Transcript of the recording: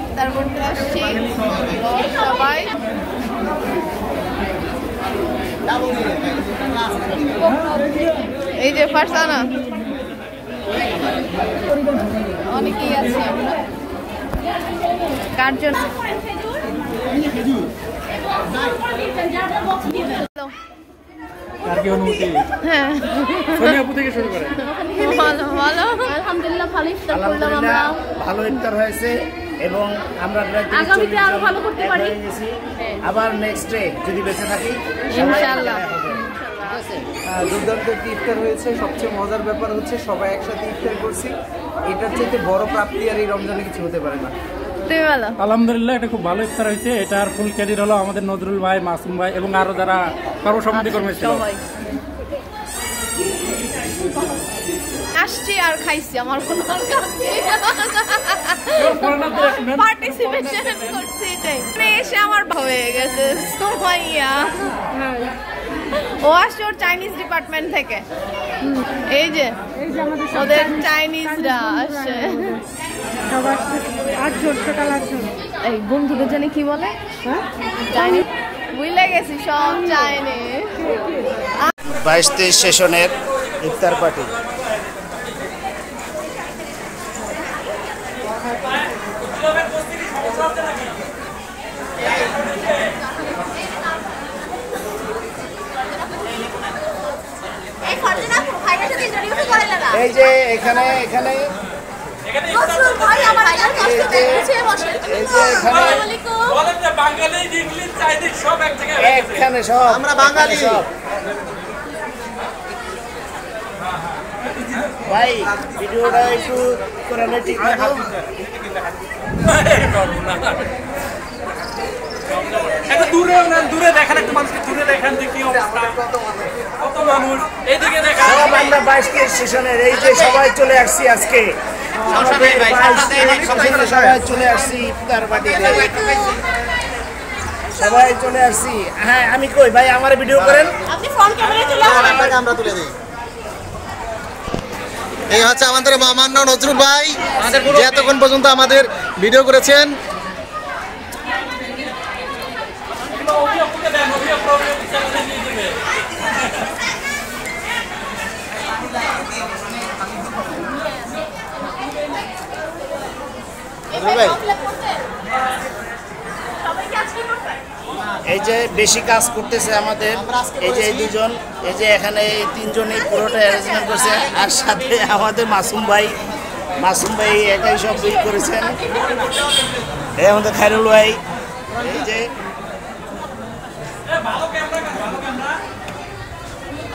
ইফতার করতে আসছি সবাই। এই যে ফারসানা অনেকেই আছে কার জন্য হ্যাঁ আলহামদুলিল্লাহ ভালো ইফতার করলাম আমরা, ভালো ইফতার হয়েছে এবং আমরা আগামীতে আরো ভালো করতে পারি। আবার নেক্সট ডে যদি বেঁচে থাকি ইনশাআল্লাহ। দুর্দান্ত একটি ইফতার হয়েছে। সবচেয়ে মজার ব্যাপার হচ্ছে সবাই একসাথে ইফতার করছি। এটার চেয়ে বড় প্রাপ্তি আর এই রমজানে কিছু হতে পারে না। আলহামদুলিল্লাহ এটা খুব ভালো ইফতার হয়েছে। এটার ফুল ক্রেডিট হলো আমাদের নজরুল ভাই, মাসুম ভাই এবং আরো যারা সর্বসম্মতি কর্মী ছিল। আসছি আর খাইছি, আমার কোনো পার্টিসিপেশন করছি এটাই। এসে আমার হয়ে গেছে সুমাইয়া, ও আসছে ওর চাইনিজ ডিপার্টমেন্ট থেকে। এই যে ওদের চাইনিজরা আসছে, এই বন্ধুদের জানি কি বলে চাইনিজ, বুঝলে গেছি সব চাইনিজ। 22-23 সেশনের ইফতার পার্টি। এই যে এখানে এখানে এখানে সব আমরা বাঙালি সব। ভাই ভিডিওটা একটু করালে ঠিক আছে। দূরে দূরে দেখেন, একটু মানুষকে দূরে দেখেন যে কি অবস্থা, কত মানুষ এইদিকে দেখেন। আমরা 22-23 সেশনের এই যে সবাই চলে আসছি আজকে, সবাই চলে আসছি ইফতার পার্টিতে, সবাই চলে আসছি। হ্যাঁ আমি কই ভাই আমার ভিডিও করেন, আপনি ফ্রন্ট ক্যামেরায় চলে আসুন, আমরা তুলে দিই। এই হচ্ছে আমাদের মামান্য নজরুল ভাই, যে এতক্ষণ পর্যন্ত আমাদের ভিডিও করেছেন। এই যে বেশি কাজ করতেছে আমাদের, এই যে এই দুজন, এই যে এখানে এই তিনজনই পুরোটা অ্যারেঞ্জমেন্ট করছে, আর সাথে আমাদের মাসুম ভাই একাই সব বিল করেছেন। এই আমাদের খায়রুল ভাই, এই যে